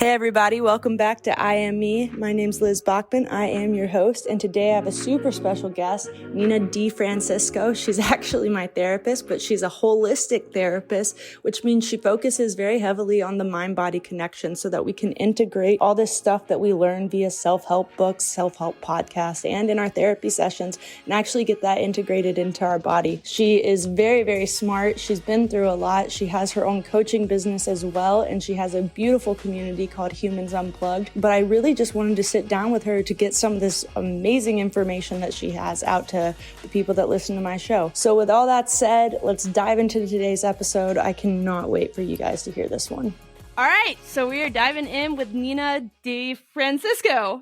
Hey everybody, welcome back to I Am Me. My name's Liz Bachman. I am your host, and today I have a super special guest, Nina DeFrancisco. She's actually my therapist, but she's a holistic therapist, which means she focuses very heavily on the mind-body connection so that we can integrate all this stuff that we learn via self-help books, self-help podcasts, and in our therapy sessions, and actually get that integrated into our body. She is very, very smart. She's been through a lot. She has her own coaching business as well, and she has a beautiful community called Humans Unplugged. But I really just wanted to sit down with her to get some of this amazing information that she has out to the people that listen to my show. So with all that said, let's dive into today's episode. I cannot wait for you guys to hear this one. All right, so we are diving in with Nina DeFrancisco.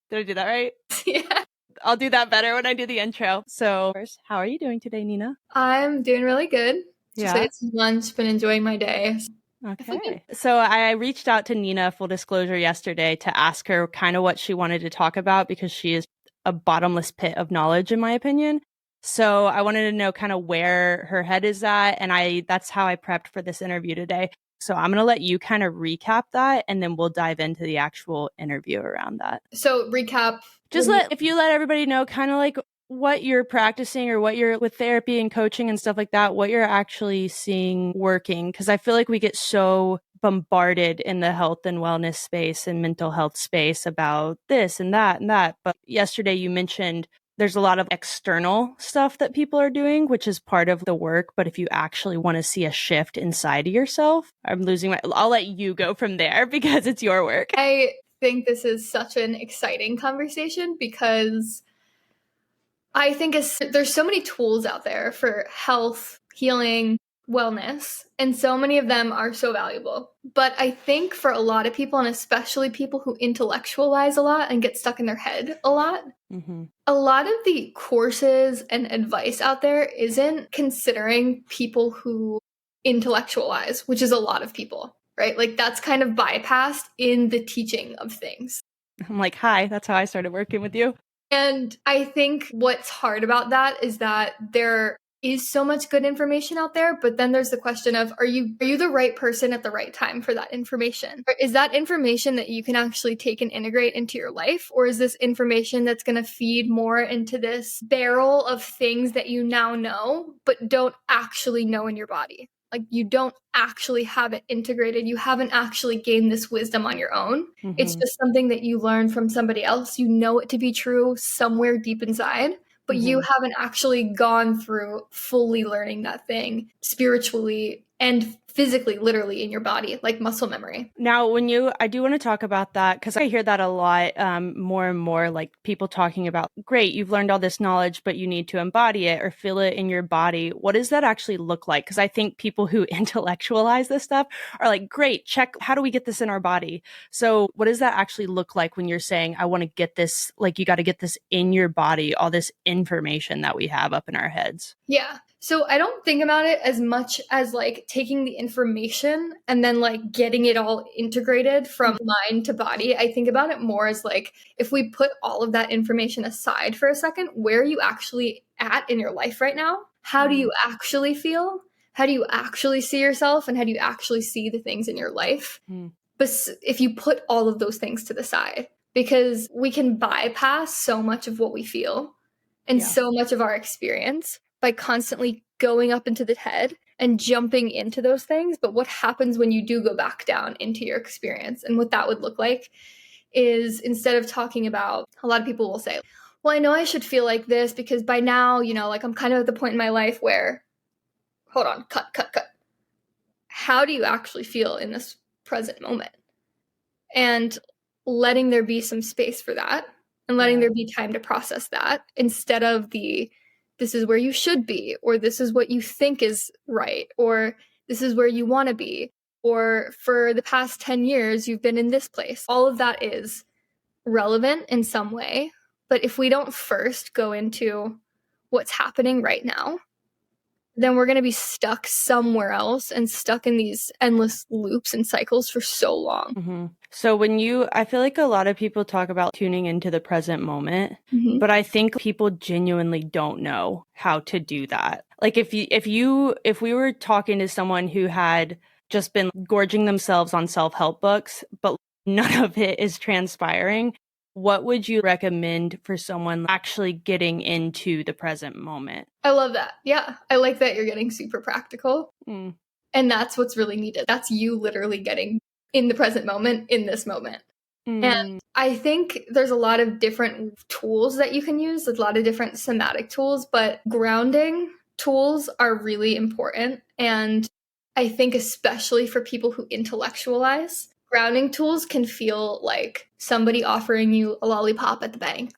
Did I do that right? Yeah. I'll do that better when I do the intro. So first, how are you doing today, Nina? I'm doing really good. Yeah. Just ate some lunch, been enjoying my day. Okay. So I reached out to Nina, full disclosure, yesterday to ask her kind of what she wanted to talk about because she is a bottomless pit of knowledge, in my opinion. So I wanted to know kind of where her head is at. And that's how I prepped for this interview today. So I'm going to let you kind of recap that, and then we'll dive into the actual interview around that. So recap. If you let everybody know kind of like what you're practicing or what you're with therapy and coaching and stuff like that, what you're actually seeing working. Because I feel like we get so bombarded in the health and wellness space and mental health space about this and that and that. But yesterday you mentioned there's a lot of external stuff that people are doing, which is part of the work. But if you actually want to see a shift inside of yourself, I'll let you go from there because it's your work. I think this is such an exciting conversation because I think there's so many tools out there for health, healing, wellness, and so many of them are so valuable. But I think for a lot of people, and especially people who intellectualize a lot and get stuck in their head a lot, a lot of the courses and advice out there isn't considering people who intellectualize, which is a lot of people, right? Like that's kind of bypassed in the teaching of things. I'm like, hi, that's how I started working with you. And I think what's hard about that is that there is so much good information out there, but then there's the question of, are you the right person at the right time for that information? Or is that information that you can actually take and integrate into your life? Or is this information that's going to feed more into this barrel of things that you now know, but don't actually know in your body? Like you don't actually have it integrated. You haven't actually gained this wisdom on your own. It's just something that you learn from somebody else. You know it to be true somewhere deep inside, but you haven't actually gone through fully learning that thing spiritually and physically, literally in your body, like muscle memory. Now, I do want to talk about that because I hear that a lot more and more, like people talking about, great, you've learned all this knowledge, but you need to embody it or feel it in your body. What does that actually look like? Because I think people who intellectualize this stuff are like, great, check, how do we get this in our body? So what does that actually look like when you're saying, I want to get this, like you got to get this in your body, all this information that we have up in our heads? Yeah. So I don't think about it as much as like taking the information and then like getting it all integrated from mind to body. I think about it more as like, if we put all of that information aside for a second, where are you actually at in your life right now? How do you actually feel? How do you actually see yourself? And how do you actually see the things in your life? But if you put all of those things to the side, because we can bypass so much of what we feel and so much of our experience by constantly going up into the head and jumping into those things. But what happens when you do go back down into your experience? And what that would look like is, instead of talking about, a lot of people will say, well, I know I should feel like this because by now, you know, like I'm kind of at the point in my life where, hold on, cut. How do you actually feel in this present moment? And letting there be some space for that and letting there be time to process that, instead of this is where you should be, or this is what you think is right, or this is where you want to be, or for the past 10 years, you've been in this place. All of that is relevant in some way. But if we don't first go into what's happening right now, then we're going to be stuck somewhere else and stuck in these endless loops and cycles for so long. So I feel like a lot of people talk about tuning into the present moment, but I think people genuinely don't know how to do that. Like if we were talking to someone who had just been gorging themselves on self-help books, but none of it is transpiring. What would you recommend for someone actually getting into the present moment? I love that. Yeah. I like that you're getting super practical. Mm. And that's what's really needed. That's you literally getting in the present moment, in this moment. And I think there's a lot of different tools that you can use, a lot of different somatic tools, but grounding tools are really important. And I think especially for people who intellectualize, grounding tools can feel like somebody offering you a lollipop at the bank.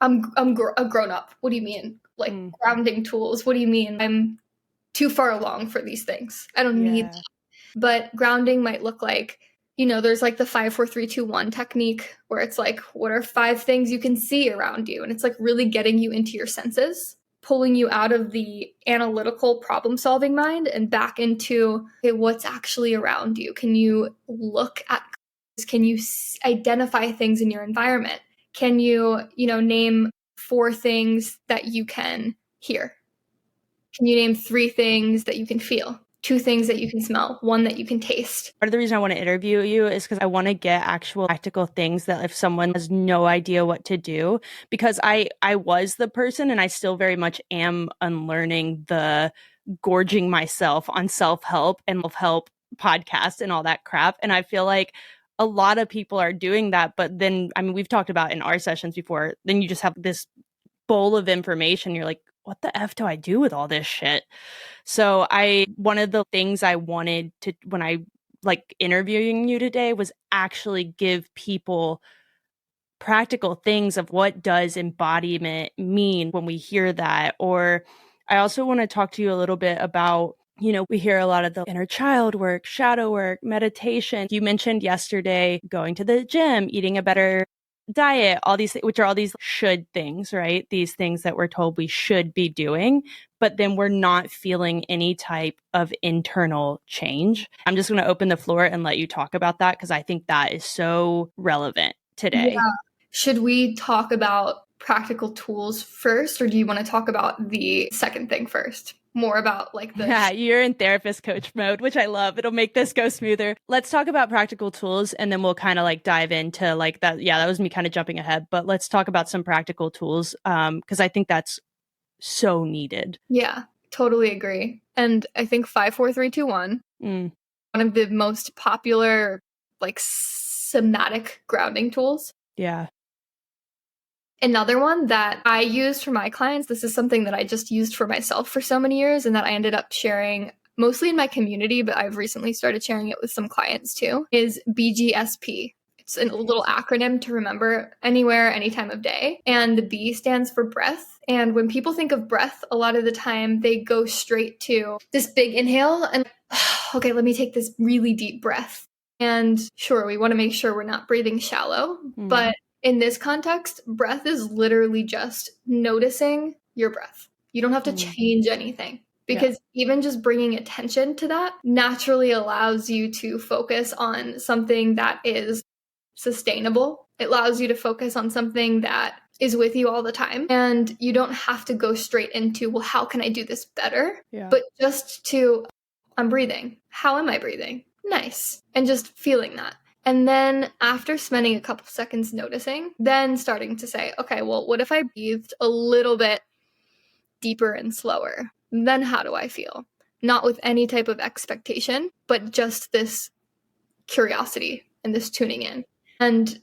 I'm a grown up. What do you mean? Like grounding tools. What do you mean? I'm too far along for these things. I don't need that. But grounding might look like, there's like the 5, 4, 3, 2, 1 technique where it's like, what are 5 things you can see around you? And it's like really getting you into your senses, pulling you out of the analytical problem solving mind and back into, okay, what's actually around you? Can you look at, can you identify things in your environment? Can you, name 4 things that you can hear? Can you name 3 things that you can feel? 2 things that you can smell, 1 that you can taste. Part of the reason I want to interview you is because I want to get actual practical things that if someone has no idea what to do, because I was the person and I still very much am unlearning the gorging myself on self-help and self-help podcasts and all that crap. And I feel like a lot of people are doing that. But then, I mean, we've talked about in our sessions before, then you just have this bowl of information. You're like, what the F do I do with all this shit? So one of the things I wanted to, when I like interviewing you today, was actually give people practical things of what does embodiment mean when we hear that. Or I also want to talk to you a little bit about, we hear a lot of the inner child work, shadow work, meditation. You mentioned yesterday going to the gym, eating a better diet, all these, which are all these should things, right? These things that we're told we should be doing, but then we're not feeling any type of internal change. I'm just going to open the floor and let you talk about that because I think that is so relevant today. Yeah. Should we talk about practical tools first, or do you want to talk about the second thing first? More about like the... Yeah, you're in therapist coach mode, which I love. It'll make this go smoother. Let's talk about practical tools and then we'll kind of like dive into like that. Yeah, that was me kind of jumping ahead, but let's talk about some practical tools because I think that's so needed. Yeah, totally agree. And I think 5, 4, 3, 2, 1, one of the most popular like somatic grounding tools. Yeah. Another one that I use for my clients, this is something that I just used for myself for so many years and that I ended up sharing mostly in my community, but I've recently started sharing it with some clients too, is BGSP. It's a little acronym to remember anywhere, any time of day. And the B stands for breath. And when people think of breath, a lot of the time they go straight to this big inhale and, okay, let me take this really deep breath. And sure, we want to make sure we're not breathing shallow, but in this context, breath is literally just noticing your breath. You don't have to change anything because even just bringing attention to that naturally allows you to focus on something that is sustainable. It allows you to focus on something that is with you all the time. And you don't have to go straight into, well, how can I do this better? But just to, I'm breathing. How am I breathing? Nice. And just feeling that. And then after spending a couple seconds noticing, then starting to say, okay, well, what if I breathed a little bit deeper and slower? Then how do I feel? Not with any type of expectation, but just this curiosity and this tuning in. And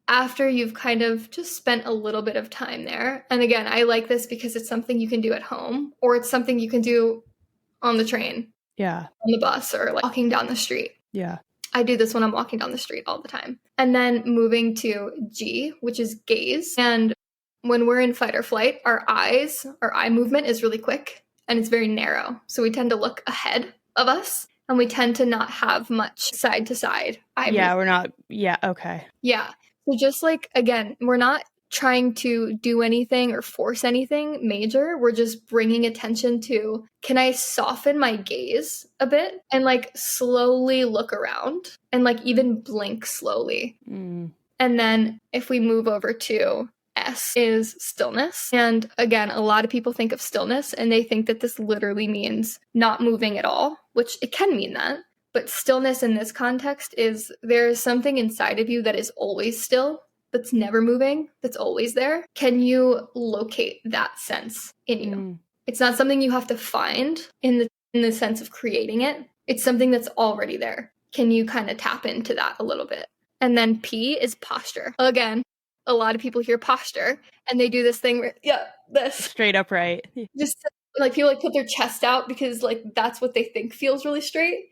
after you've kind of just spent a little bit of time there, and again, I like this because it's something you can do at home or it's something you can do on the train, on the bus, or like walking down the street. I do this when I'm walking down the street all the time. And then moving to G, which is gaze. And when we're in fight or flight, our eye movement is really quick and it's very narrow. So we tend to look ahead of us and we tend to not have much side to side eye movement. We're not. Yeah. Okay. Yeah. So just like, again, we're not trying to do anything or force anything major. We're just bringing attention to, can I soften my gaze a bit and like slowly look around and like even blink slowly. And then if we move over to S is stillness. And again, a lot of people think of stillness and they think that this literally means not moving at all, which it can mean that. But stillness in this context is there's something inside of you that is always still, that's never moving, that's always there. Can you locate that sense in you? It's not something you have to find in the sense of creating it. It's something that's already there. Can you kind of tap into that a little bit? And then P is posture. Again, a lot of people hear posture and they do this thing where, this. Straight upright. Just like people like put their chest out because like that's what they think feels really straight.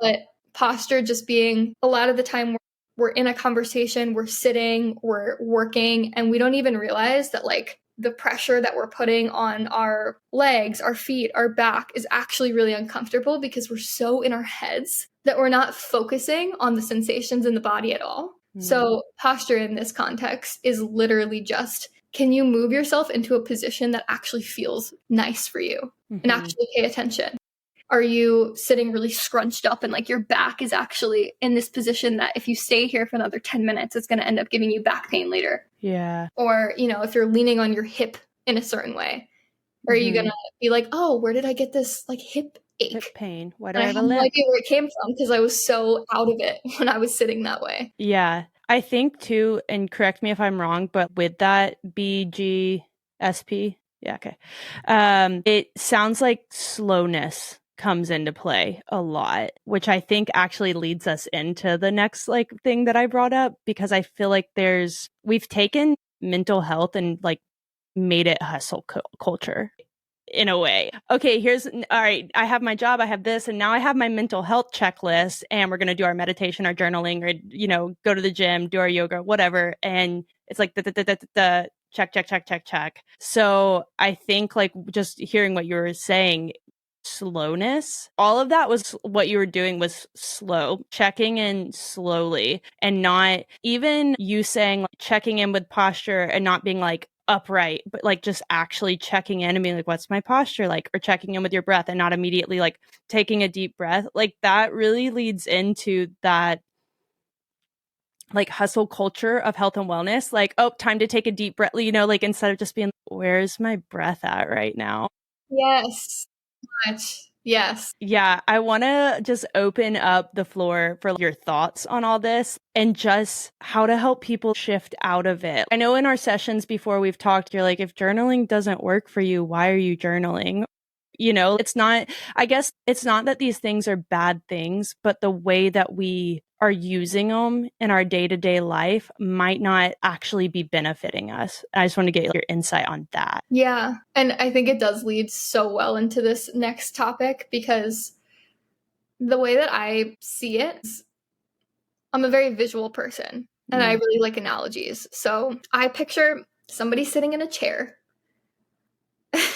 But posture just being a lot of the time we're in a conversation, we're sitting, we're working, and we don't even realize that like the pressure that we're putting on our legs, our feet, our back is actually really uncomfortable because we're so in our heads that we're not focusing on the sensations in the body at all. So posture in this context is literally just, can you move yourself into a position that actually feels nice for you and actually pay attention? Are you sitting really scrunched up and like your back is actually in this position that if you stay here for another 10 minutes, it's going to end up giving you back pain later? Yeah. Or, you know, if you're leaning on your hip in a certain way, are you going to be like, oh, where did I get this like hip ache? Hip pain. Why do And I I have have a no limp? idea where it came from because I was so out of it when I was sitting that way. Yeah. I think too, and correct me if I'm wrong, but with that BGSP, yeah, okay. It sounds like slowness comes into play a lot, which I think actually leads us into the next like thing that I brought up, because I feel like we've taken mental health and like made it hustle culture in a way. Okay, all right, I have my job, I have this, and now I have my mental health checklist, and we're going to do our meditation, our journaling, or, you know, go to the gym, do our yoga, whatever. And it's like the check, check, check, check, check. So I think like just hearing what you were saying, slowness, all of that was what you were doing was slow, checking in slowly, and not even you saying like, checking in with posture and not being like upright, but like just actually checking in and being like, what's my posture like? Or checking in with your breath and not immediately like taking a deep breath. Like that really leads into that like hustle culture of health and wellness. Like, oh, time to take a deep breath, you know, like instead of just being, where's my breath at right now? Yes. Much. Yes. Yeah, I want to just open up the floor for your thoughts on all this and just how to help people shift out of it. I know in our sessions before we've talked, you're like, if journaling doesn't work for you, why are you journaling? You know, I guess it's not that these things are bad things, but the way that we are using them in our day-to-day life might not actually be benefiting us. I just want to get your insight on that. Yeah. And I think it does lead so well into this next topic because the way that I see it is I'm a very visual person and I really like analogies. So I picture somebody sitting in a chair.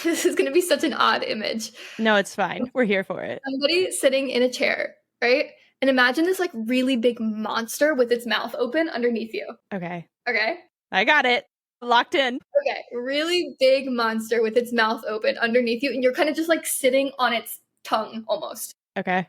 This is going to be such an odd image. No, it's fine. We're here for it. Somebody sitting in a chair, right? And imagine this like really big monster with its mouth open underneath you. Okay. Okay. I got it. Locked in. Okay. Really big monster with its mouth open underneath you. And you're kind of just like sitting on its tongue almost. Okay.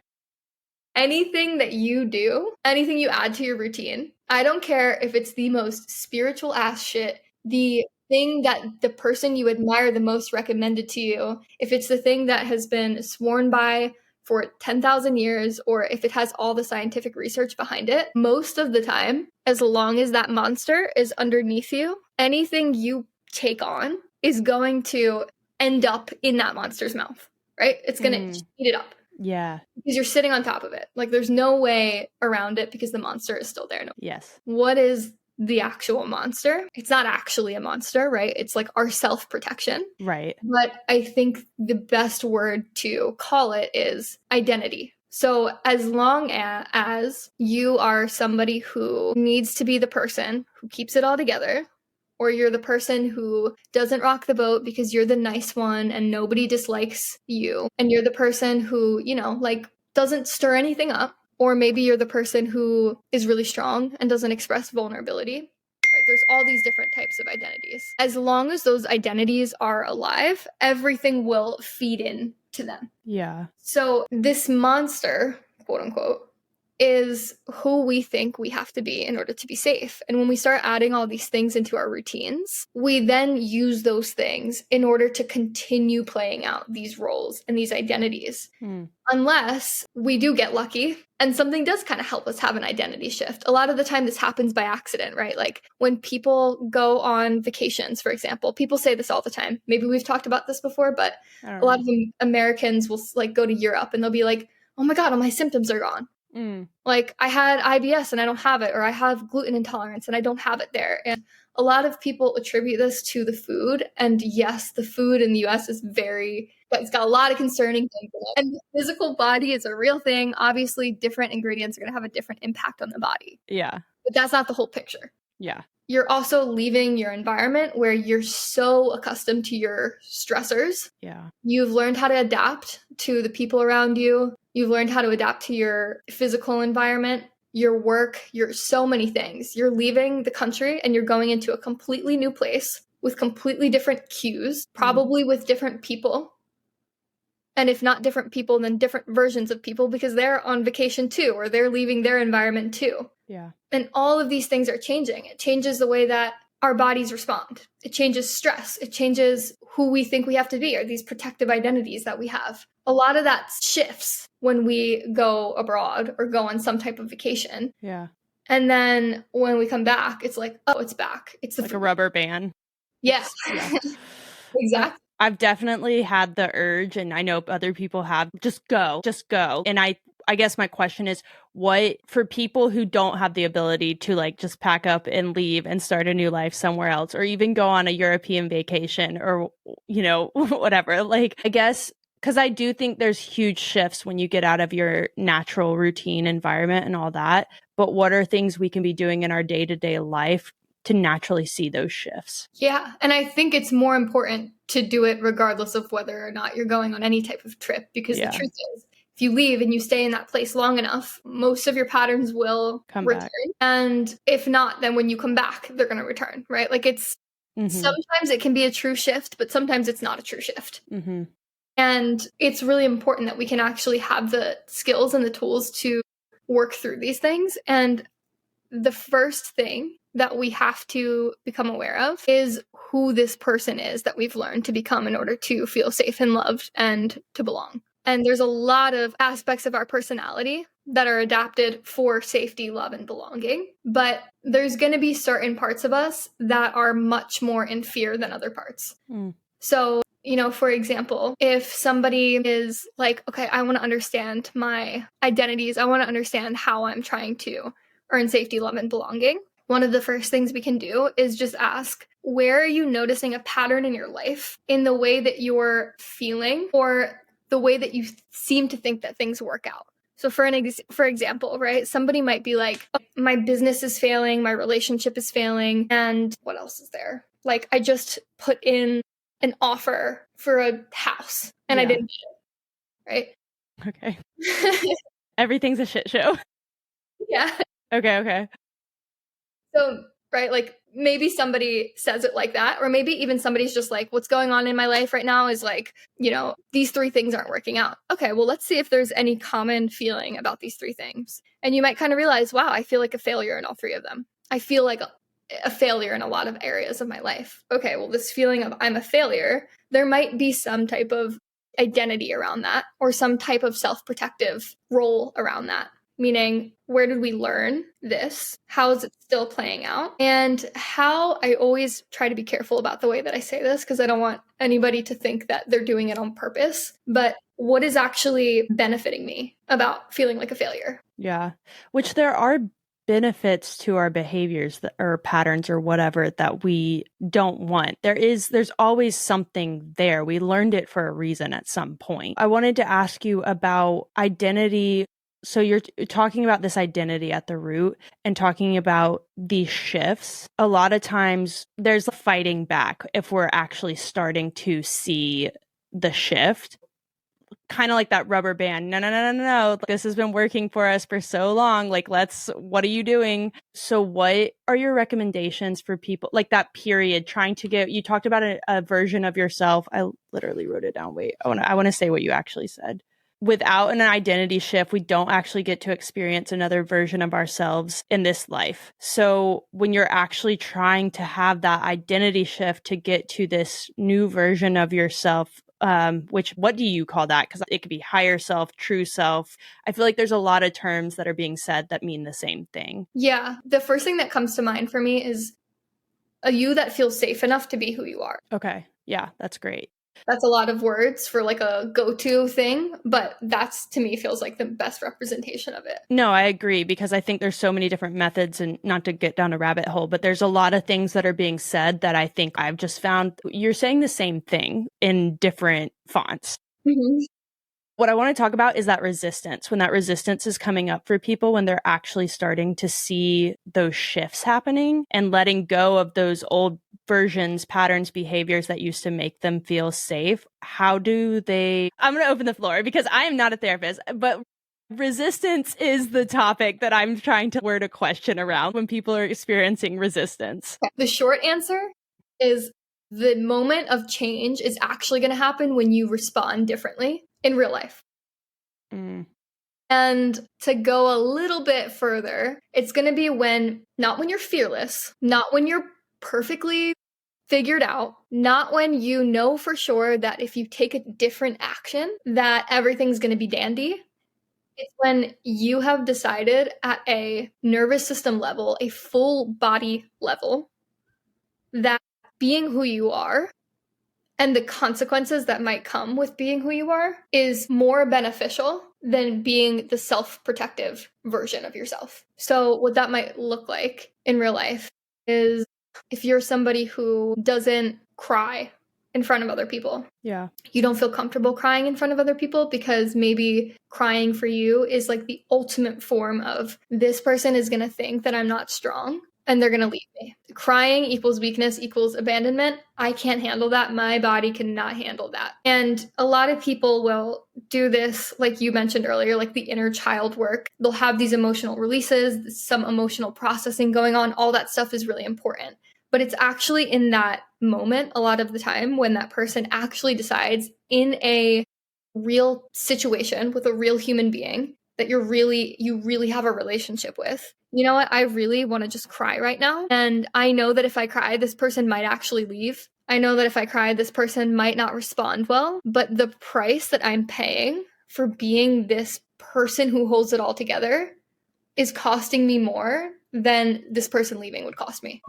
Anything that you do, anything you add to your routine, I don't care if it's the most spiritual ass shit, the thing that the person you admire the most recommended to you, if it's the thing that has been sworn by for 10,000 years, or if it has all the scientific research behind it, most of the time, as long as that monster is underneath you, anything you take on is going to end up in that monster's mouth, right? It's going to eat it up. Yeah. Because you're sitting on top of it. Like there's no way around it because the monster is still there. Yes. What is the actual monster? It's not actually a monster, right? It's like our self-protection. Right. But I think the best word to call it is identity. So as long as you are somebody who needs to be the person who keeps it all together, or you're the person who doesn't rock the boat because you're the nice one and nobody dislikes you, and you're the person who, you know, like doesn't stir anything up, or maybe you're the person who is really strong and doesn't express vulnerability. Right? There's all these different types of identities. As long as those identities are alive, everything will feed in to them. Yeah. So this monster, quote unquote, is who we think we have to be in order to be safe. And when we start adding all these things into our routines, we then use those things in order to continue playing out these roles and these identities. Unless we do get lucky and something does kind of help us have an identity shift. A lot of the time this happens by accident, right? Like when people go on vacations, for example, people say this all the time. Maybe we've talked about this before, but a lot of Americans will like go to Europe and they'll be like, oh my God, all my symptoms are gone. Like I had IBS and I don't have it, or I have gluten intolerance and I don't have it there. And a lot of people attribute this to the food. And yes, the food in the US is it's got a lot of concerning things in it. And the physical body is a real thing. Obviously, different ingredients are going to have a different impact on the body. Yeah. But that's not the whole picture. Yeah. You're also leaving your environment where you're so accustomed to your stressors. Yeah. You've learned how to adapt to the people around you. You've learned how to adapt to your physical environment, your work, your so many things. You're leaving the country and you're going into a completely new place with completely different cues, probably with different people. And if not different people, then different versions of people because they're on vacation too, or they're leaving their environment too. Yeah. And all of these things are changing. It changes the way that our bodies respond. It changes stress. It changes who we think we have to be, or these protective identities that we have. A lot of that shifts when we go abroad or go on some type of vacation. Yeah. And then when we come back, it's like, oh, it's back. It's like a rubber band. Yeah. Exactly. I've definitely had the urge, and I know other people have, just go. And I guess my question is, what for people who don't have the ability to like just pack up and leave and start a new life somewhere else, or even go on a European vacation or, you know, whatever, like, I guess, because I do think there's huge shifts when you get out of your natural routine environment and all that. But what are things we can be doing in our day-to-day life to naturally see those shifts? Yeah. And I think it's more important to do it regardless of whether or not you're going on any type of trip, because the truth is, if you leave and you stay in that place long enough, most of your patterns will return. And if not, then when you come back, they're going to return, right? Like it's sometimes it can be a true shift, but sometimes it's not a true shift. And it's really important that we can actually have the skills and the tools to work through these things. And the first thing that we have to become aware of is who this person is that we've learned to become in order to feel safe and loved and to belong. And there's a lot of aspects of our personality that are adapted for safety, love, and belonging. But there's going to be certain parts of us that are much more in fear than other parts. So, you know, for example, if somebody is like, okay, I want to understand my identities. I want to understand how I'm trying to earn safety, love, and belonging. One of the first things we can do is just ask, where are you noticing a pattern in your life in the way that you're feeling or the way that you seem to think that things work out? So for example, right, somebody might be like, oh, my business is failing, my relationship is failing, and what else is there? Like, I just put in an offer for a house and I didn't get it, right? Okay. Everything's a shit show. Yeah. Okay. So, right, like maybe somebody says it like that, or maybe even somebody's just like, what's going on in my life right now is like, you know, these 3 things aren't working out. Okay, well, let's see if there's any common feeling about these 3 things. And you might kind of realize, wow, I feel like a failure in all 3 of them. I feel like a failure in a lot of areas of my life. Okay, well, this feeling of I'm a failure, there might be some type of identity around that or some type of self-protective role around that. Meaning, where did we learn this? How is it still playing out? And how I always try to be careful about the way that I say this because I don't want anybody to think that they're doing it on purpose. But what is actually benefiting me about feeling like a failure? Yeah, which there are benefits to our behaviors or patterns or whatever that we don't want. There's always something there. We learned it for a reason at some point. I wanted to ask you about identity. So you're talking about this identity at the root and talking about these shifts. A lot of times there's fighting back if we're actually starting to see the shift. Kind of like that rubber band. No. This has been working for us for so long. Like, what are you doing? So what are your recommendations for people like that period trying to you talked about a version of yourself. I literally wrote it down. Wait, I want to say what you actually said. without an identity shift, we don't actually get to experience another version of ourselves in this life. So when you're actually trying to have that identity shift to get to this new version of yourself, which, what do you call that? Because it could be higher self, true self. I feel like there's a lot of terms that are being said that mean the same thing. Yeah. The first thing that comes to mind for me is a you that feels safe enough to be who you are. Okay. Yeah, that's great. That's a lot of words for like a go-to thing, but that's, to me, feels like the best representation of it. No, I agree, because I think there's so many different methods, and not to get down a rabbit hole, but there's a lot of things that are being said that I think I've just found you're saying the same thing in different fonts. Mm-hmm. What I want to talk about is that resistance, when that resistance is coming up for people, when they're actually starting to see those shifts happening and letting go of those old versions, patterns, behaviors that used to make them feel safe. How do they, I'm going to open the floor because I am not a therapist, but resistance is the topic that I'm trying to word a question around when people are experiencing resistance. The short answer is the moment of change is actually going to happen when you respond differently in real life. And to go a little bit further, it's going to be not when you're fearless, not when you're perfectly figured out, not when you know for sure that if you take a different action, that everything's going to be dandy. It's when you have decided at a nervous system level, a full body level, that being who you are and the consequences that might come with being who you are is more beneficial than being the self-protective version of yourself. So what that might look like in real life is if you're somebody who doesn't cry in front of other people. Yeah. You don't feel comfortable crying in front of other people because maybe crying for you is like the ultimate form of this person is going to think that I'm not strong and they're going to leave me. Crying equals weakness equals abandonment. I can't handle that. My body cannot handle that. And a lot of people will do this, like you mentioned earlier, like the inner child work. They'll have these emotional releases, some emotional processing going on. All that stuff is really important. But it's actually in that moment, a lot of the time, when that person actually decides in a real situation with a real human being that you really have a relationship with. You know what? I really want to just cry right now. And I know that if I cry, this person might actually leave. I know that if I cry, this person might not respond well. But the price that I'm paying for being this person who holds it all together is costing me more than this person leaving would cost me.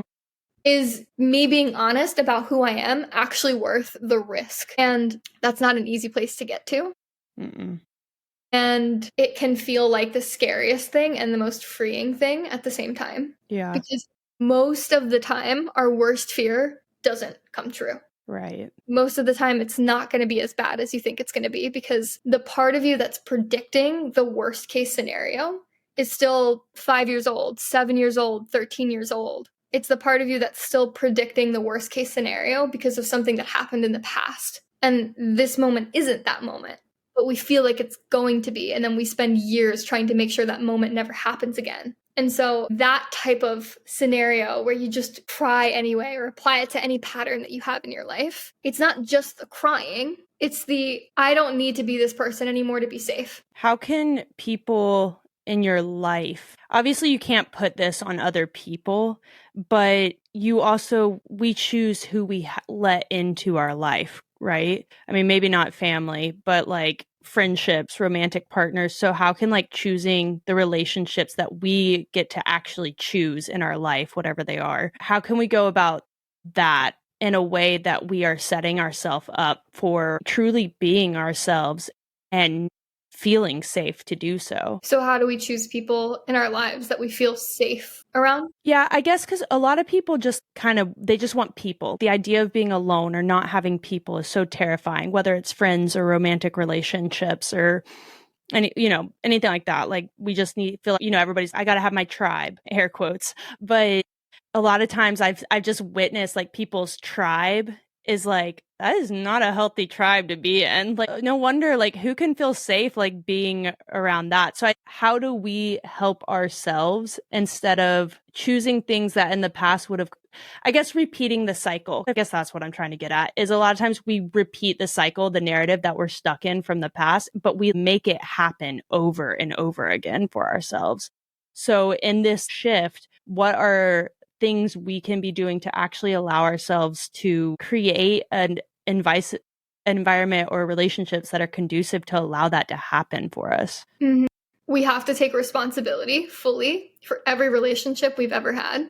Is me being honest about who I am actually worth the risk? And that's not an easy place to get to. Mm-mm. And it can feel like the scariest thing and the most freeing thing at the same time. Yeah. Because most of the time, our worst fear doesn't come true. Right. Most of the time, it's not going to be as bad as you think it's going to be, because the part of you that's predicting the worst case scenario is still 5 years old, 7 years old, 13 years old. It's the part of you that's still predicting the worst case scenario because of something that happened in the past. And this moment isn't that moment, but we feel like it's going to be. And then we spend years trying to make sure that moment never happens again. And so that type of scenario where you just cry anyway or apply it to any pattern that you have in your life, it's not just the crying. It's the, I don't need to be this person anymore to be safe. How can people in your life, obviously you can't put this on other people, but we choose who we let into our life, right? I mean, maybe not family, but like friendships, romantic partners. So how can like choosing the relationships that we get to actually choose in our life, whatever they are, how can we go about that in a way that we are setting ourselves up for truly being ourselves and feeling safe to do so? So how do we choose people in our lives that we feel safe around? Yeah, I guess because a lot of people just they just want people. The idea of being alone or not having people is so terrifying, whether it's friends or romantic relationships or anything like that. Like we just feel like, everybody's, I got to have my tribe, air quotes. But a lot of times I've just witnessed like people's tribe is like, that is not a healthy tribe to be in. Like, no wonder, like, who can feel safe, like, being around that? So, how do we help ourselves instead of choosing things that in the past would have, I guess, repeating the cycle? I guess that's what I'm trying to get at, is a lot of times we repeat the cycle, the narrative that we're stuck in from the past, but we make it happen over and over again for ourselves. So, in this shift, what are things we can be doing to actually allow ourselves to create an environment or relationships that are conducive to allow that to happen for us? Mm-hmm. We have to take responsibility fully for every relationship we've ever had.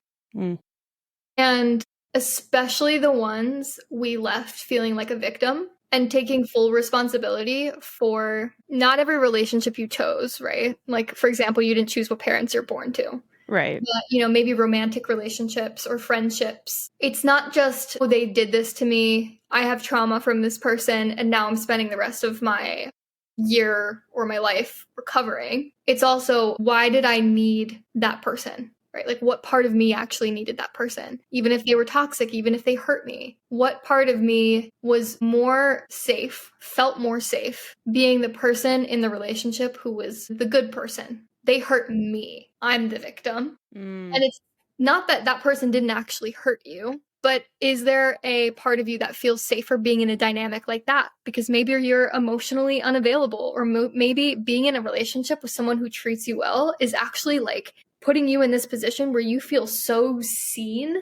And especially the ones we left feeling like a victim, and taking full responsibility for not every relationship you chose, right? Like, for example, you didn't choose what parents you're born to. Right. But, maybe romantic relationships or friendships. It's not just, oh, they did this to me, I have trauma from this person, and now I'm spending the rest of my year or my life recovering. It's also, why did I need that person? Right? Like, what part of me actually needed that person? Even if they were toxic, even if they hurt me, what part of me was more safe, felt more safe being the person in the relationship who was the good person? They hurt me. I'm the victim. And it's not that that person didn't actually hurt you, but is there a part of you that feels safer being in a dynamic like that? Because maybe you're emotionally unavailable, or maybe being in a relationship with someone who treats you well is actually like putting you in this position where you feel so seen,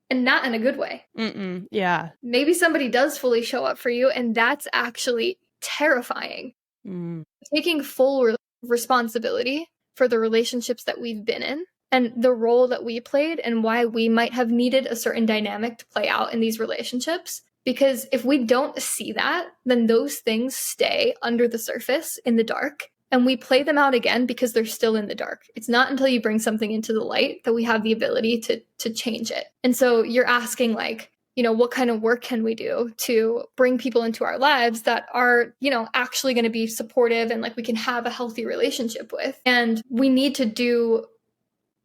and not in a good way. Yeah. Maybe somebody does fully show up for you, and that's actually terrifying. Taking full responsibility for the relationships that we've been in and the role that we played, and why we might have needed a certain dynamic to play out in these relationships. Because if we don't see that, then those things stay under the surface in the dark, and we play them out again because they're still in the dark. It's not until you bring something into the light that we have the ability to change it. And so you're asking, like, what kind of work can we do to bring people into our lives that are, actually going to be supportive and like we can have a healthy relationship with? And we need to do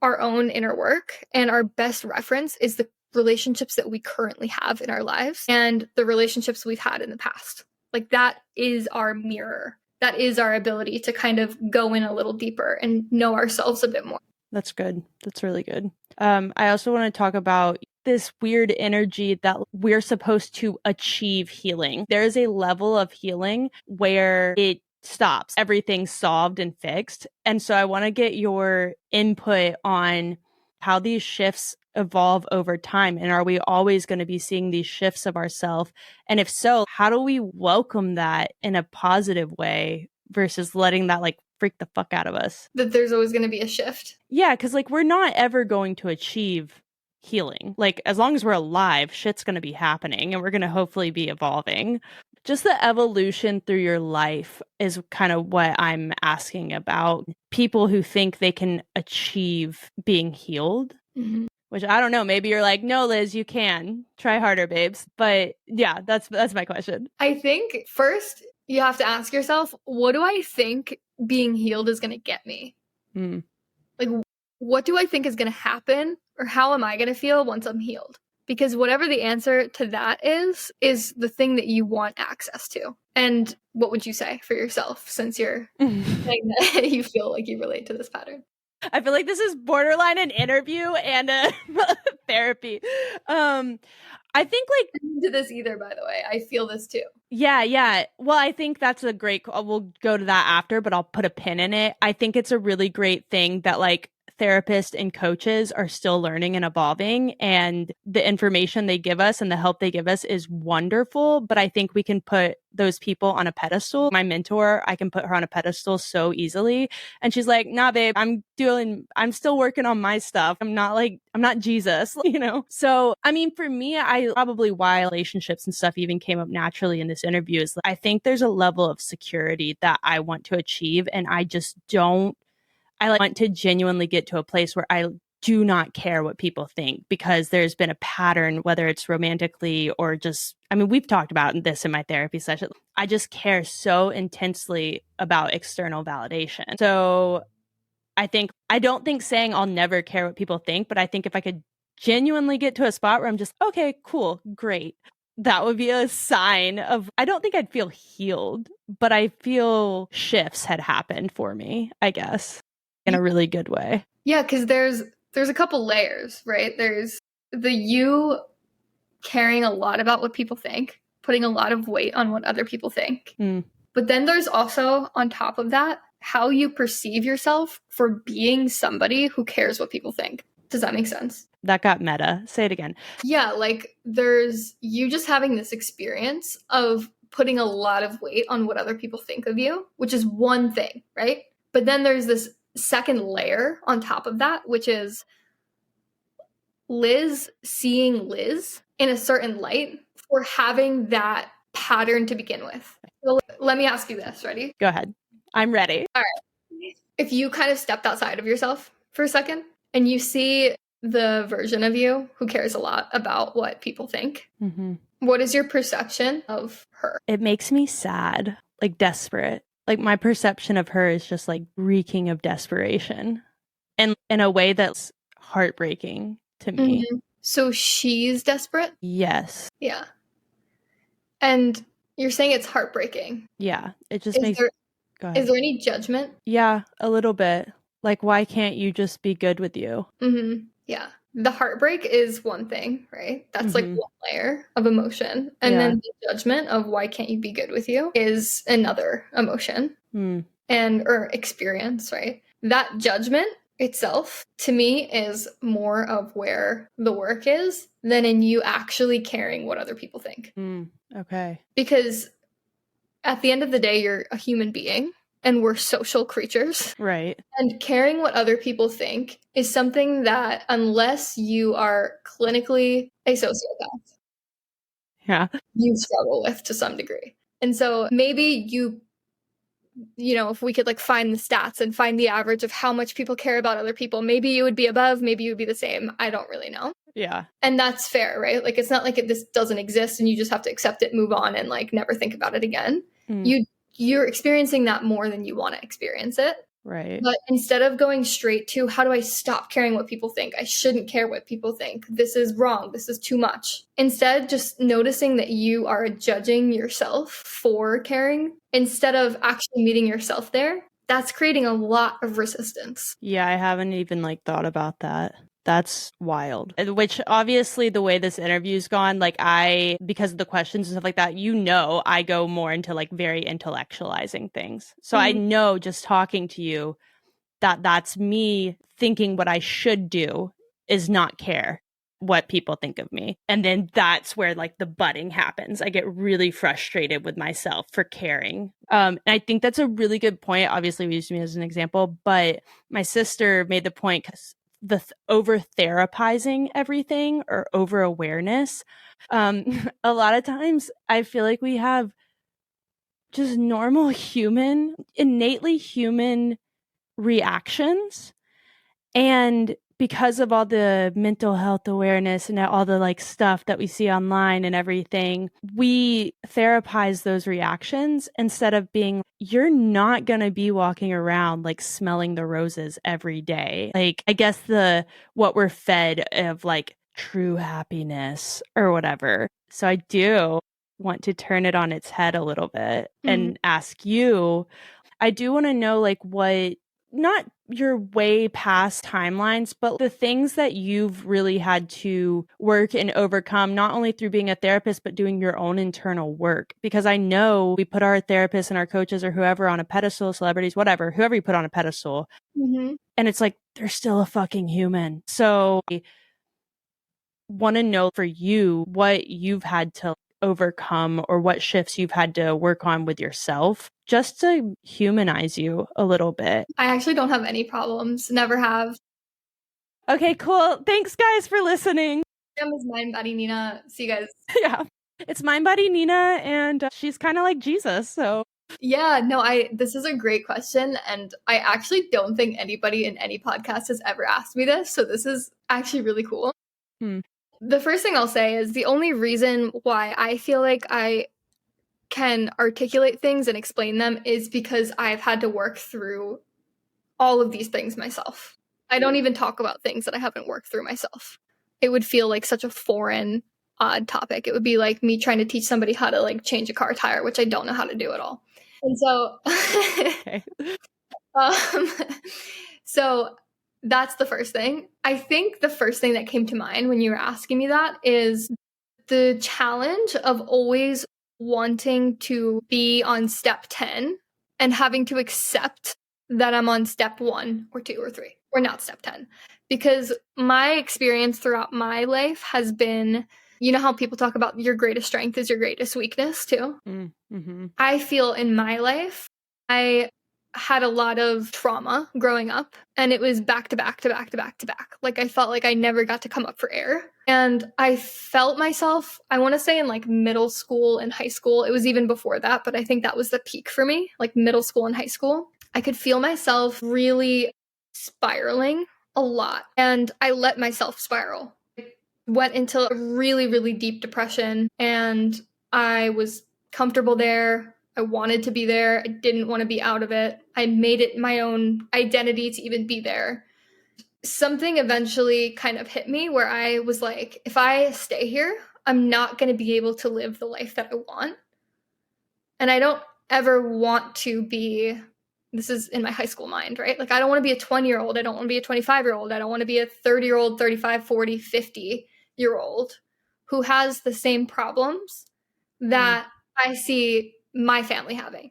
our own inner work. And our best reference is the relationships that we currently have in our lives and the relationships we've had in the past. Like, that is our mirror. That is our ability to kind of go in a little deeper and know ourselves a bit more. That's good. That's really good. I also want to talk about this weird energy that we're supposed to achieve healing. There is a level of healing where it stops, everything's solved and fixed. And so I want to get your input on how these shifts evolve over time. And are we always going to be seeing these shifts of ourselves? And if so, how do we welcome that in a positive way versus letting that like freak the fuck out of us? That there's always going to be a shift. Yeah, because like we're not ever going to achieve healing. Like, as long as we're alive, shit's going to be happening and we're going to hopefully be evolving. Just the evolution through your life is kind of what I'm asking about. People who think they can achieve being healed, which I don't know. Maybe you're like, no, Liz, you can. Try harder, babes. But yeah, that's my question. I think first you have to ask yourself, what do I think being healed is going to get me? Like, what do I think is going to happen, or how am I going to feel once I'm healed? Because whatever the answer to that is the thing that you want access to. And what would you say for yourself, since you're saying that you feel like you relate to this pattern? I feel like this is borderline an interview and a therapy. I think like to this either, by the way. I feel this too. Yeah. Well, I think that's a great, we'll go to that after, but I'll put a pin in it. I think it's a really great thing that like therapists and coaches are still learning and evolving, and the information they give us and the help they give us is wonderful. But I think we can put those people on a pedestal. My mentor, I can put her on a pedestal so easily. And she's like, nah, babe, I'm still working on my stuff. I'm not Jesus, So, I mean, for me, why relationships and stuff even came up naturally in this interview is I think there's a level of security that I want to achieve. And I just don't, I want to genuinely get to a place where I do not care what people think, because there's been a pattern, whether it's romantically or just, I mean, we've talked about this in my therapy session. I just care so intensely about external validation. So I don't think saying I'll never care what people think, but I think if I could genuinely get to a spot where I'm just, okay, cool, great, that would be a sign of, I don't think I'd feel healed, but I feel shifts had happened for me, I guess, in a really good way. Yeah, because there's a couple layers, right? There's the you caring a lot about what people think, putting a lot of weight on what other people think. But then there's also, on top of that, how you perceive yourself for being somebody who cares what people think. Does that make sense? That got meta. Say it again. Yeah, like there's you just having this experience of putting a lot of weight on what other people think of you, which is one thing, right? But then there's this second layer on top of that, which is Liz seeing Liz in a certain light for having that pattern to begin with. So let me ask you this. Ready? Go ahead. I'm ready. All right. If you kind of stepped outside of yourself for a second and you see the version of you who cares a lot about what people think, what is your perception of her? It makes me sad, like desperate. Like my perception of her is just like reeking of desperation, and in a way that's heartbreaking to me. So she's desperate? Yes. Yeah. And you're saying it's heartbreaking. Yeah. It just makes... Go ahead. Is there any judgment? Yeah, a little bit. Like, why can't you just be good with you? Yeah. The heartbreak is one thing, right? That's like one layer of emotion. And then the judgment of why can't you be good with you is another emotion or experience, right? That judgment itself, to me, is more of where the work is than in you actually caring what other people think. Okay. Because at the end of the day, you're a human being and we're social creatures. Right. And caring what other people think is something that, unless you are clinically a sociopath, you struggle with to some degree. And so maybe you know, if we could like find the stats and find the average of how much people care about other people, maybe you would be above, maybe you would be the same. I don't really know. Yeah. And that's fair, right? Like, it's not like this doesn't exist and you just have to accept it, move on, and like never think about it again. You're experiencing that more than you want to experience it. Right. But instead of going straight to, how do I stop caring what people think? I shouldn't care what people think. This is wrong. This is too much. Instead, just noticing that you are judging yourself for caring instead of actually meeting yourself there. That's creating a lot of resistance. Yeah, I haven't even like thought about that. That's wild. Which obviously the way this interview's gone, like because of the questions and stuff like that, you know, I go more into like very intellectualizing things. So I know just talking to you that's me thinking what I should do is not care what people think of me. And then that's where like the budding happens. I get really frustrated with myself for caring. And I think that's a really good point. Obviously we used me as an example, but my sister made the point, because the over therapizing everything or over awareness. A lot of times I feel like we have just normal innately human reactions. And because of all the mental health awareness and all the like stuff that we see online and everything, we therapize those reactions instead of being, you're not going to be walking around like smelling the roses every day. Like, I guess what we're fed of like true happiness or whatever. So I do want to turn it on its head a little bit and ask you, I do want to know like what, not your way past timelines, but the things that you've really had to work and overcome, not only through being a therapist, but doing your own internal work. Because I know we put our therapists and our coaches or whoever on a pedestal, celebrities, whatever, whoever you put on a pedestal. And it's like, they're still a fucking human. So I want to know for you what you've had to overcome or what shifts you've had to work on with yourself just to humanize you a little bit. I actually don't have any problems. Never have. Okay, cool. Thanks guys for listening. My name is Mind Body Nina. See you guys. Yeah. It's Mind Body Nina, and she's kind of like Jesus, so. Yeah, no, this is a great question, and I actually don't think anybody in any podcast has ever asked me this, so this is actually really cool. The first thing I'll say is the only reason why I feel like I can articulate things and explain them is because I've had to work through all of these things myself. I don't even talk about things that I haven't worked through myself. It would feel like such a foreign odd topic. It would be like me trying to teach somebody how to like change a car tire, which I don't know how to do at all. And so, Okay. um, so that's the first thing. I think the first thing that came to mind when you were asking me that is the challenge of always wanting to be on step 10 and having to accept that I'm on step 1 or 2 or 3 or not step 10. Because my experience throughout my life has been, you know how people talk about your greatest strength is your greatest weakness too? Mm-hmm. I feel in my life, I had a lot of trauma growing up, and it was back to back to back to back to back. Like I felt like I never got to come up for air. And I felt myself, I want to say in like middle school and high school. It was even before that, but I think that was the peak for me, like middle school and high school. I could feel myself really spiraling a lot, and I let myself spiral. I went into a really, really deep depression, and I was comfortable there. I wanted to be there. I didn't want to be out of it. I made it my own identity to even be there. Something eventually kind of hit me where I was like, if I stay here, I'm not going to be able to live the life that I want. And I don't ever want to be, this is in my high school mind, right? Like, I don't want to be a 20-year-old. I don't want to be a 25-year-old. I don't want to be a 30-year-old, 35, 40, 50-year-old who has the same problems that I see my family having,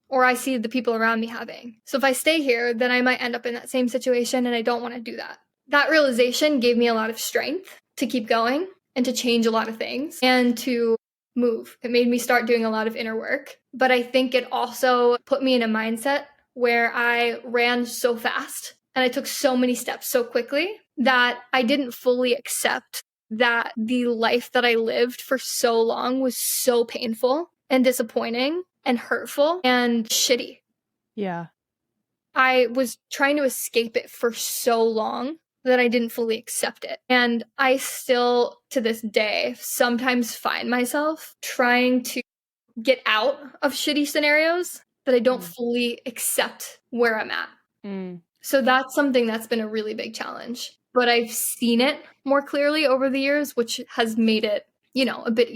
or I see the people around me having. So if I stay here, then I might end up in that same situation, and I don't want to do that. That realization gave me a lot of strength to keep going and to change a lot of things and to move. It made me start doing a lot of inner work. But I think it also put me in a mindset where I ran so fast and I took so many steps so quickly that I didn't fully accept that the life that I lived for so long was so painful and disappointing and hurtful and shitty. Yeah. I was trying to escape it for so long that I didn't fully accept it. And I still, to this day, sometimes find myself trying to get out of shitty scenarios that I don't fully accept where I'm at. So that's something that's been a really big challenge. But I've seen it more clearly over the years, which has made it, a bit,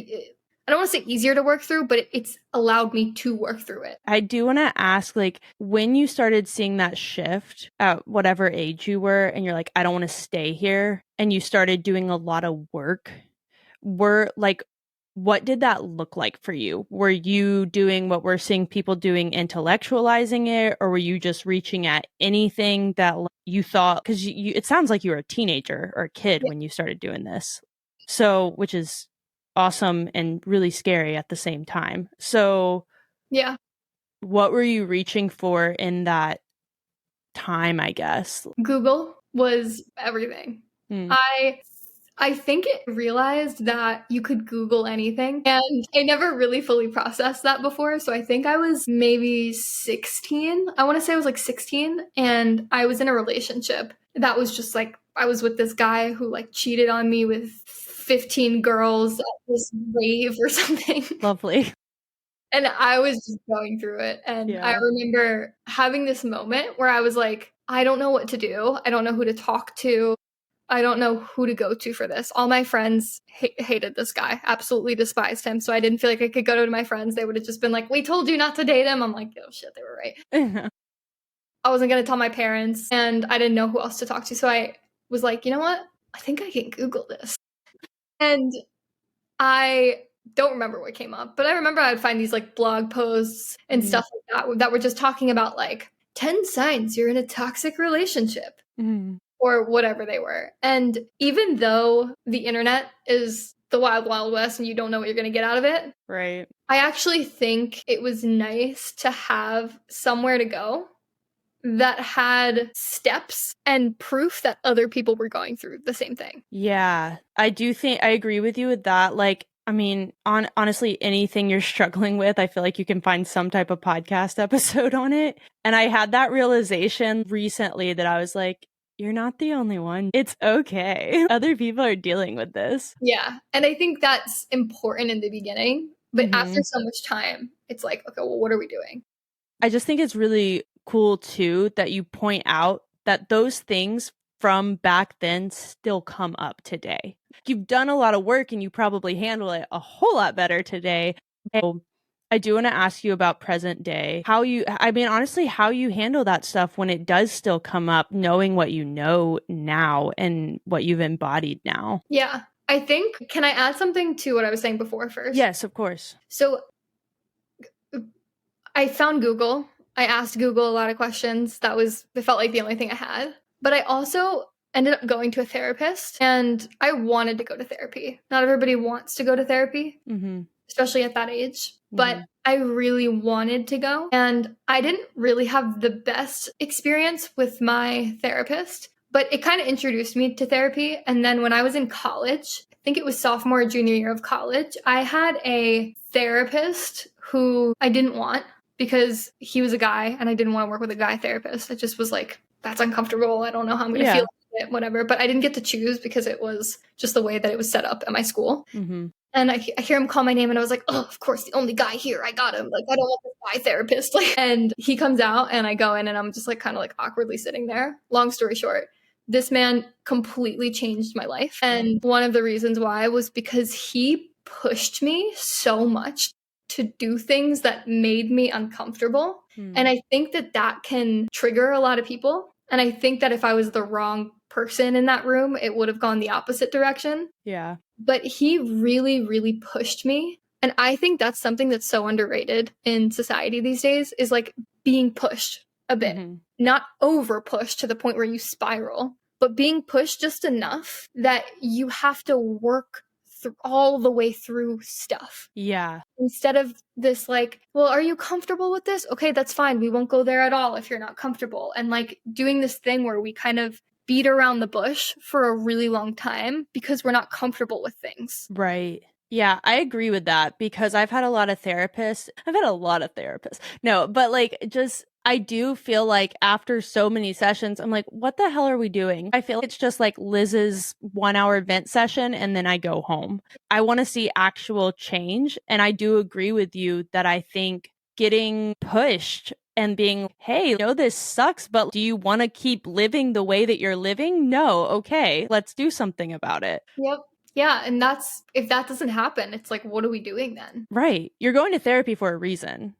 I don't want to say easier to work through, but it's allowed me to work through it. I do want to ask, like, when you started seeing that shift at whatever age you were, and you're like, I don't want to stay here, and you started doing a lot of work, what did that look like for you? Were you doing what we're seeing people doing, intellectualizing it, or were you just reaching at anything that you thought, because it sounds like you were a teenager or a kid when you started doing this. So, which is awesome and really scary at the same time. So, yeah. What were you reaching for in that time, I guess? Google was everything. I think it realized that you could Google anything, and I never really fully processed that before. So I think I was maybe 16. I want to say I was like 16, and I was in a relationship that was just like, I was with this guy who like cheated on me with 15 girls at this rave or something. Lovely. And I was just going through it. And I remember having this moment where I was like, I don't know what to do. I don't know who to talk to. I don't know who to go to for this. All my friends hated this guy, absolutely despised him. So I didn't feel like I could go to my friends. They would have just been like, we told you not to date him. I'm like, oh shit, they were right. I wasn't going to tell my parents, and I didn't know who else to talk to. So I was like, you know what? I think I can Google this. And I don't remember what came up, but I remember I'd find these like blog posts and stuff like that were just talking about like 10 signs you're in a toxic relationship. Or whatever they were. And even though the internet is the wild, wild west and you don't know what you're going to get out of it, right? I actually think it was nice to have somewhere to go that had steps and proof that other people were going through the same thing. Yeah, I do think I agree with you with that. Like, I mean, honestly, anything you're struggling with, I feel like you can find some type of podcast episode on it. And I had that realization recently that I was like, you're not the only one. It's okay. Other people are dealing with this. Yeah. And I think that's important in the beginning. But after so much time, it's like, okay, well, what are we doing? I just think it's really cool, too, that you point out that those things from back then still come up today. You've done a lot of work and you probably handle it a whole lot better today. So I do want to ask you about present day. Honestly, how you handle that stuff when it does still come up, knowing what you know now and what you've embodied now. Yeah. I think, can I add something to what I was saying before first? Yes, of course. So I found Google. I asked Google a lot of questions. It felt like the only thing I had. But I also ended up going to a therapist, and I wanted to go to therapy. Not everybody wants to go to therapy, especially at that age. But I really wanted to go, and I didn't really have the best experience with my therapist, but it kind of introduced me to therapy. And then when I was in college, I think it was sophomore or junior year of college, I had a therapist who I didn't want because he was a guy and I didn't want to work with a guy therapist. It just was like, that's uncomfortable. I don't know how I'm going to feel about it, whatever. But I didn't get to choose because it was just the way that it was set up at my school. And I hear him call my name and I was like, oh, of course, the only guy here. I got him. Like, I don't want this guy therapist. And he comes out and I go in and I'm just like kind of like awkwardly sitting there. Long story short, this man completely changed my life. And one of the reasons why was because he pushed me so much to do things that made me uncomfortable. And I think that can trigger a lot of people. And I think that if I was the wrong person in that room, it would have gone the opposite direction. Yeah. But he really, really pushed me. And I think that's something that's so underrated in society these days, is like being pushed a bit, not over pushed to the point where you spiral, but being pushed just enough that you have to work all the way through stuff. Yeah. Instead of this like, well, are you comfortable with this? Okay, that's fine. We won't go there at all if you're not comfortable. And like doing this thing where we kind of beat around the bush for a really long time because we're not comfortable with things. Right. Yeah, I agree with that because I've had a lot of therapists. No, but like just I do feel like after so many sessions, I'm like, what the hell are we doing? I feel like it's just like Liz's 1 hour vent session and then I go home. I want to see actual change. And I do agree with you that I think getting pushed and being, hey, I know this sucks, but do you want to keep living the way that you're living? No. Okay, let's do something about it. Yep. Yeah. And if that doesn't happen, it's like, what are we doing then? Right. You're going to therapy for a reason.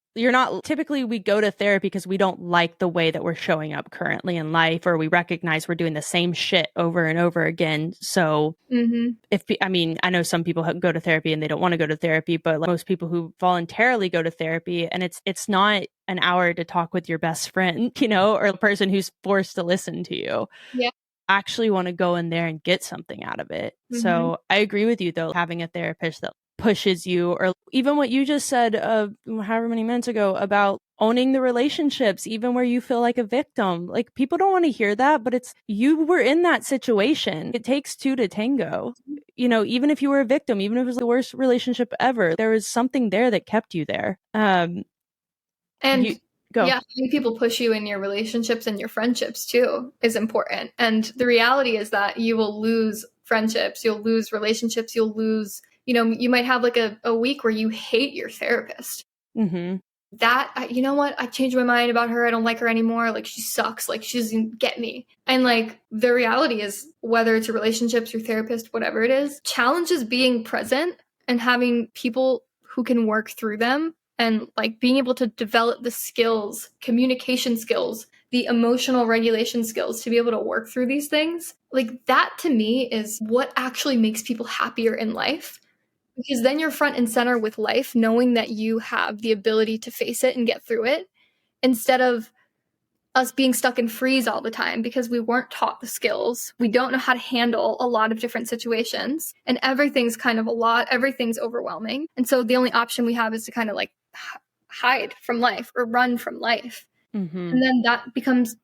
Typically we go to therapy because we don't like the way that we're showing up currently in life, or we recognize we're doing the same shit over and over again. So I know some people go to therapy and they don't want to go to therapy, but like most people who voluntarily go to therapy, and it's not an hour to talk with your best friend, or the person who's forced to listen to you. Yeah. Actually want to go in there and get something out of it. So I agree with you though, having a therapist that pushes you, or even what you just said however many minutes ago about owning the relationships, even where you feel like a victim. Like people don't want to hear that, but it's you were in that situation. It takes two to tango. Even if you were a victim, even if it was the worst relationship ever, there was something there that kept you there. Go. Yeah, having people push you in your relationships and your friendships too is important. And the reality is that you will lose friendships, you'll lose relationships, you'll lose, you might have like a week where you hate your therapist. That, you know what? I changed my mind about her. I don't like her anymore. Like she sucks. Like she doesn't get me. And like the reality is, whether it's your relationships, your therapist, whatever it is, challenges being present and having people who can work through them. And like being able to develop the skills, communication skills, the emotional regulation skills to be able to work through these things. Like that to me is what actually makes people happier in life. Because then you're front and center with life, knowing that you have the ability to face it and get through it, instead of us being stuck in freeze all the time because we weren't taught the skills. We don't know how to handle a lot of different situations, and everything's kind of a lot. Everything's overwhelming. And so the only option we have is to kind of like hide from life or run from life. And then that becomes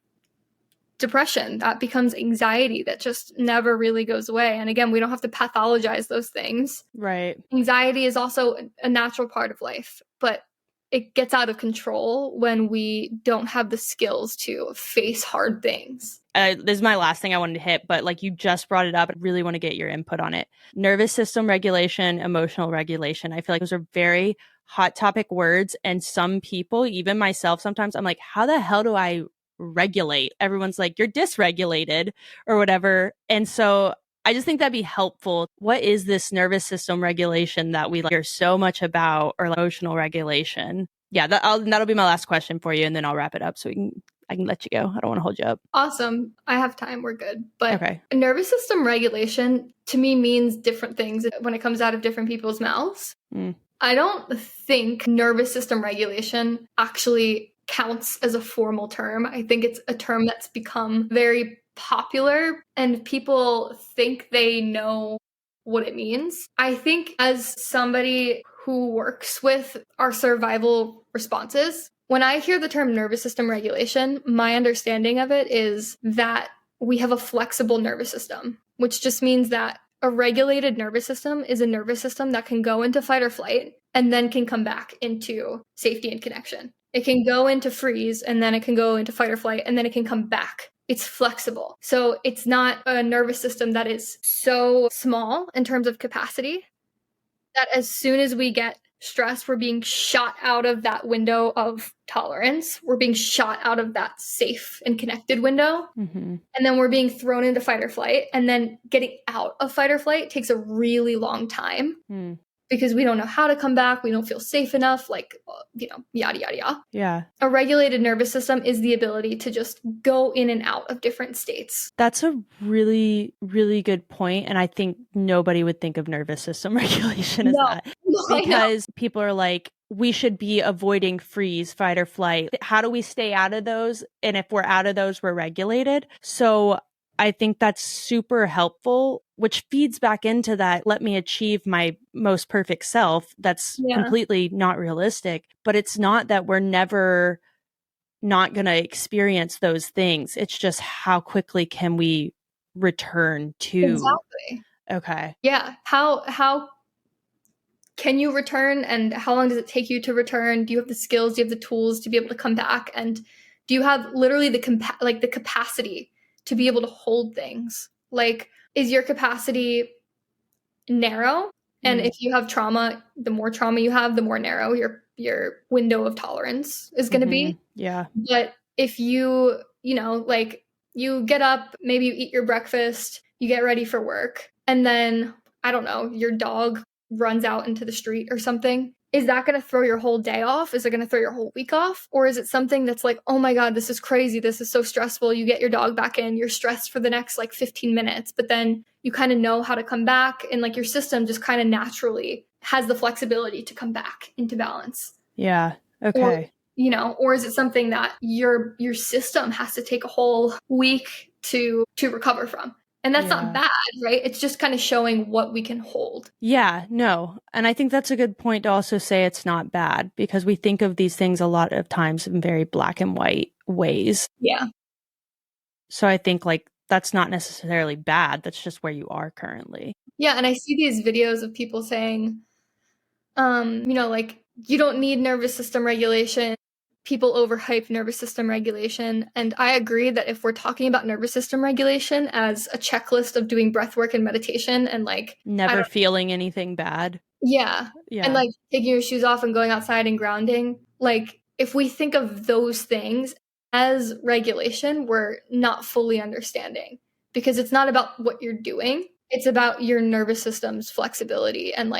depression. That becomes anxiety that just never really goes away. And again, we don't have to pathologize those things. Right. Anxiety is also a natural part of life, but it gets out of control when we don't have the skills to face hard things. This is my last thing I wanted to hit, but like you just brought it up, I really want to get your input on it. Nervous system regulation, emotional regulation. I feel like those are very hot topic words. And some people, even myself, sometimes I'm like, how the hell do I regulate. Everyone's like, you're dysregulated or whatever. And so I just think that'd be helpful. What is this nervous system regulation that we hear so much about, or emotional regulation? Yeah, that'll be my last question for you, and then I'll wrap it up so I can let you go. I don't want to hold you up. Awesome. I have time. We're good. But okay. Nervous system regulation to me means different things when it comes out of different people's mouths. I don't think nervous system regulation actually counts as a formal term. I think it's a term that's become very popular and people think they know what it means. I think as somebody who works with our survival responses, when I hear the term nervous system regulation, my understanding of it is that we have a flexible nervous system, which just means that a regulated nervous system is a nervous system that can go into fight or flight and then can come back into safety and connection. It can go into freeze and then it can go into fight or flight and then it can come back. It's flexible. So it's not a nervous system that is so small in terms of capacity that as soon as we get stressed, we're being shot out of that window of tolerance. We're being shot out of that safe and connected window. And then we're being thrown into fight or flight. And then getting out of fight or flight takes a really long time. Because we don't know how to come back. We don't feel safe enough, yada, yada, yada. Yeah. A regulated nervous system is the ability to just go in and out of different states. That's a really, really good point. And I think nobody would think of nervous system regulation as that. Because people are like, we should be avoiding freeze, fight, or flight. How do we stay out of those? And if we're out of those, we're regulated. So I think that's super helpful, which feeds back into that, let me achieve my most perfect self. That's completely not realistic. But it's not that we're never not going to experience those things. It's just how quickly can we return to. Exactly. Okay. Yeah. How can you return, and how long does it take you to return? Do you have the skills? Do you have the tools to be able to come back? And do you have literally the capacity to be able to hold things? Like, is your capacity narrow? And if you have trauma, the more trauma you have, the more narrow your window of tolerance is going to be. Yeah. But if you get up, maybe you eat your breakfast, you get ready for work, and then, I don't know, your dog runs out into the street or something, is that going to throw your whole day off? Is it going to throw your whole week off? Or is it something that's like, oh my God, this is crazy. This is so stressful. You get your dog back in, you're stressed for the next 15 minutes, but then you kind of know how to come back, and your system just kind of naturally has the flexibility to come back into balance. Yeah. Okay. Or is it something that your system has to take a whole week to recover from? And that's not bad, right? It's just kind of showing what we can hold. Yeah, no. And I think that's a good point to also say it's not bad, because we think of these things a lot of times in very black and white ways. Yeah. So I think that's not necessarily bad. That's just where you are currently. Yeah. And I see these videos of people saying, you don't need nervous system regulation. People overhype nervous system regulation. And I agree that if we're talking about nervous system regulation as a checklist of doing breath work and meditation and never feeling anything bad. Yeah. And taking your shoes off and going outside and grounding. If we think of those things as regulation, we're not fully understanding, because it's not about what you're doing. It's about your nervous system's flexibility and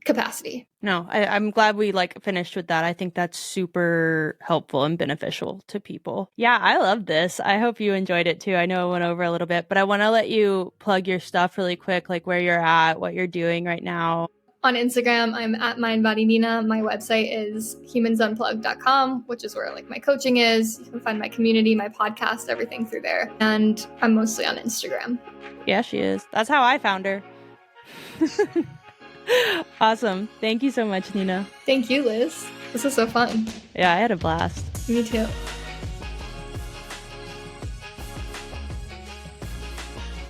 capacity. No, I'm glad we finished with that. I think that's super helpful and beneficial to people. Yeah, I love this. I hope you enjoyed it too. I know I went over a little bit, but I want to let you plug your stuff really quick, where you're at, what you're doing right now. On Instagram, I'm at MindBodyNina. My website is humansunplugged.com, which is where my coaching is. You can find my community, my podcast, everything through there. And I'm mostly on Instagram. Yeah, she is. That's how I found her. Awesome. Thank you so much, Nina. Thank you, Liz. This was so fun. Yeah, I had a blast. Me too.